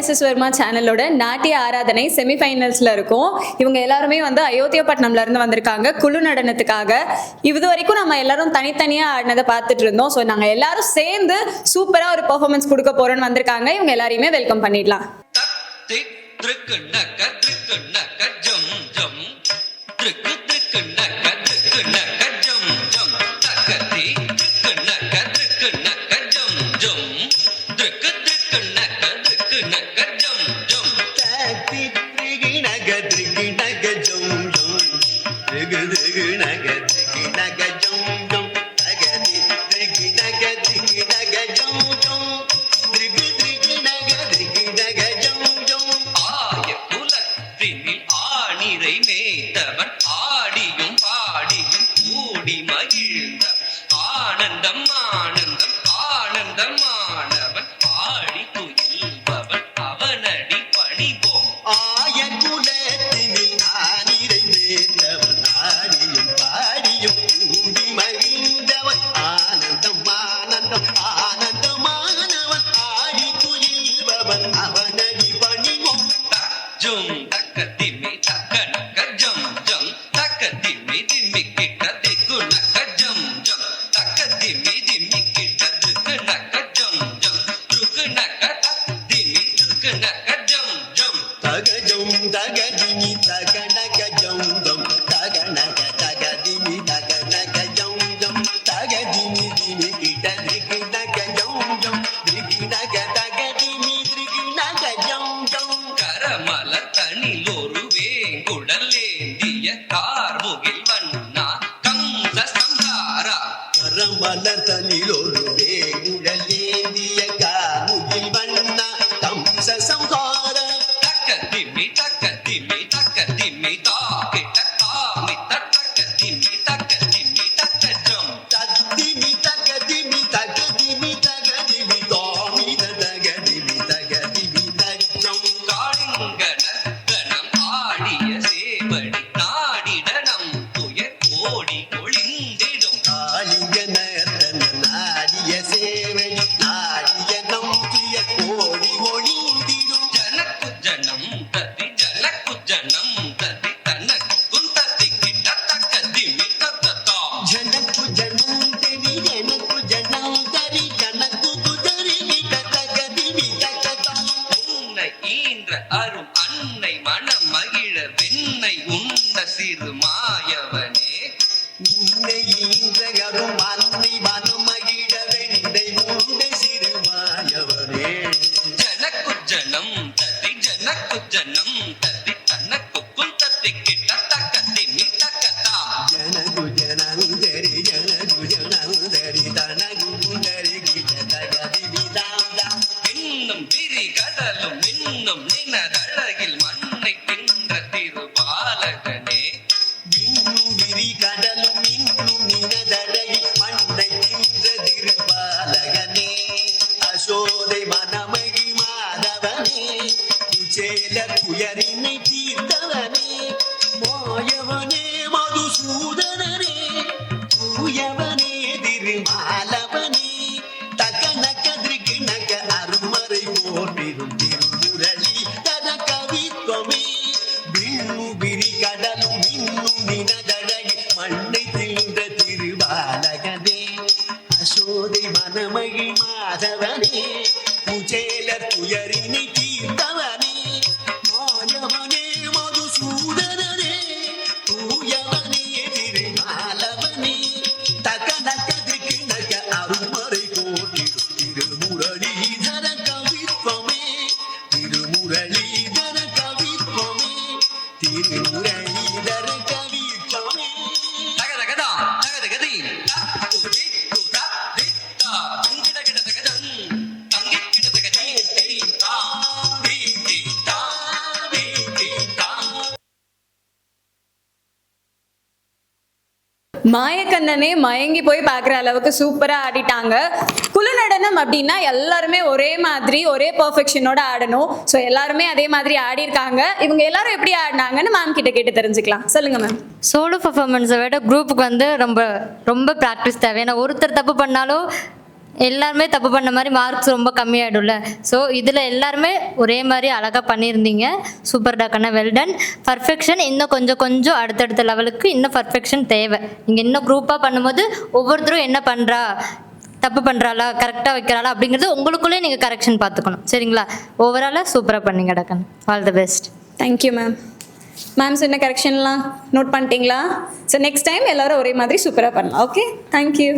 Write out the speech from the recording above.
SS Verma சேனலோட நாட்டிய ஆராதனை செமிஃபைனல்ஸ்ல இருக்கும். இவங்க எல்லாருமே வந்து அயோத்தியாபட்டினம்ல இருந்து வந்திருக்காங்க குழு நடனத்துக்காக. இது வரைக்கும் நம்ம எல்லாரும் தனித்தனியா ஆடினதை பார்த்துட்டு இருந்தோம். ஸோ நாங்க எல்லாரும் சேர்ந்து சூப்பரா ஒரு பெர்ஃபார்மன்ஸ் கொடுக்க போறோம்னு வந்திருக்காங்க. இவங்க எல்லாரையுமே வெல்கம் பண்ணிடலாம். ஆனந்தம் ஆனந்தம் ஆனந்தமானவன் ஆடி துயில்பவன் அவனடி பணிவோம். ஆய குலத்தினில் ஆனிரை வேந்தவன் ஆடியும் பாடியும் கூடி மகிழ்ந்தவன் ஆனந்தம் ஆனந்தம் ஆனந்தமானவன் ஆடி துயில்பவன் அவனடி பணிவோம். ஜும் தக்க திம்மி தக்க நக்க ஜம் ஜம் தக்க திம்மி திம்மி கிட்ட திக்கு நக்க ஜம் ஜம் தக்க திம்மி திம்மி கிட்ட திக்கு நக்க ஜம் ஜம் துக்கு நக்க திம்மி துக்கு நக்க ஜம் ஜம் தக ஜம் தக திம்மி தக நக்க ஜம் ஜம் தக நக்க தக திம்மி தக நக்க ஜம் ஜம் தக திம்மி திம்மி கிட்ட திக்கு நக்க ஜம் ஜம் திக்கு நக்க தக திம்மி திக்கு நக்க ஜம் ஜம் கரமல தனிலொரு வேங்குடலேந்திய கார்முகில் வண்ணா கம்ச சம்ஹாரா. கரமலர் தனிலொரு வேங்குடலேந்திய கார்முகில் வண்ணா கம்ச சம்ஹார. தக்க திம்மி தக்க திம்மி தக்க திம்மி தாக்கிட்ட தாமி தக்க திம்மி தக்க திம்மி தக்க ஜம் தத்திமி தக்க திம்மி தக்க திம்மி தக்க திம்மி தாமி தக்க திம்மி தக்க திம்மி தஜம். காளிங்க நர்த்தனம் ஆடிய சேவடி நாடிடனம் துயர் ஓடி ஒளிந்திடும். காளிங்க நர்த்தனம் ஆடிய சேவடி நாடிய நம் துயர் ஓடி ஒளிந்திடும். ஜனக்கு ஜனம் ததி ஜனக்கு ஜனம் ததி தனக்கு ததி கிட்ட தக்க திம்மி தத்தா. ஜனக்கு ஜனம் ததி ஜனக்கு ஜனம் தரி ஜனக்கு குதரி கிட்ட தக்க திம்மி தத்தா. உன்னை ஈன்ற அரும் அன்னை மனம் மகிழ வெண்ணை உண்ட சிறு மாயவனே. உன்னை ஈன்ற அரும் அன்னை மனம் மகிழ வெண்ணை உண்ட சிறு மாயவனே. ஜனக்கு ஜனம் ததி ஜனக்கு ஜனம் ததி தனக்கு குந்தத்தி கிட்ட தக்க திம்மி தக்கதா. ஜனகு ஜனம் தரி ஜனகு ஜனம் தரி தனகு குந்தரி கிட்ட தக்க திம்மி தாந்தா. இன்னும் விரி கடலும் இன்னும் நினதழகில் மண்ணை தின்ற திருபாலகனே. இன்னும் விரி கடலும் இன்னும் நினதழகில் மண்ணை தின்ற திருபாலகனே. அசோதை மனமகி மாதவனே குச்சேல குயரினை தீர்த்தவனே. மாயவனே மதுசூதனனே தூயவனே திருமாலவனே. தக்க நக்க திருக்கு நக்க அருமறை போற்றிடும் திருமுரளி தன கவித்வமே. விண்ணு விரி கடலும் இன்னும் நினதழகி மண்ணை தின்ற திருபாலகனே. அசோதை மனமகி மாதவனே குச்சேல துயரினை தீர்த்தவனே. மாயவனே மதுசூதனனே தூயவனே திருமாலவனே. தக்க நக்க திருக்கு நக்க அருமறை போற்றிடும் திருமுரளீதர கவித்வமே. திருமுரளீதர கவித்வமே. திருமுரளீதர கவித்வமே. தகதகதா தகதகதி தகுதி குதா தித்தா திங்கிட தகதம் தங்கிட தகதி தித்தா தித்தா தித்தா. மாயக்கண்ணனே மயங்கி போய் பார்க்குற அளவுக்கு சூப்பரா ஆடிட்டாங்க. குழு நடனம் அப்படின்னா எல்லாருமே ஒரே மாதிரி ஒரே பெர்ஃபெக்ஷனோட ஆடணும். ஸோ எல்லாருமே அதே மாதிரி ஆடி இருக்காங்க. இவங்க எல்லாரும் எப்படி ஆடினாங்கன்னு மேம் கிட்ட கேட்டு தெரிஞ்சுக்கலாம். சொல்லுங்க மேம். சோலோ பர்ஃபார்மன்ஸை விட குரூப்புக்கு வந்து ரொம்ப ரொம்ப ப்ராக்டிஸ் தேவை. ஏன்னா ஒருத்தர் தப்பு பண்ணாலும் எல்லாருமே தப்பு பண்ண மாதிரி மார்க்ஸ் ரொம்ப கம்மியாயிடும்ல. ஸோ இதில் எல்லாருமே ஒரே மாதிரி அழகாக பண்ணியிருந்தீங்க. Super டாக்கண்ணா, well done. பர்ஃபெக்ஷன் இன்னும் கொஞ்சம் கொஞ்சம் அடுத்தடுத்த லெவலுக்கு இன்னும் பர்ஃபெக்ஷன் தேவை. நீங்கள் இன்னும் குரூப்பாக பண்ணும்போது ஒவ்வொருத்தரும் என்ன பண்ணுறா, தப்பு பண்ணுறாளா, கரெக்டாக வைக்கிறாளா அப்படிங்கிறது உங்களுக்குள்ளே நீங்கள் கரெக்ஷன் பார்த்துக்கணும். சரிங்களா? ஓவராலாக சூப்பராக பண்ணீங்க டாக்கண்ணா. All the best. Thank you ma'am. Ma'am சொன்ன கரெக்ஷன்லாம் நோட் பண்ணிட்டீங்களா? ஸோ நெக்ஸ்ட் டைம் எல்லாரும் ஒரே மாதிரி சூப்பராக பண்ணலாம். Okay, thank you.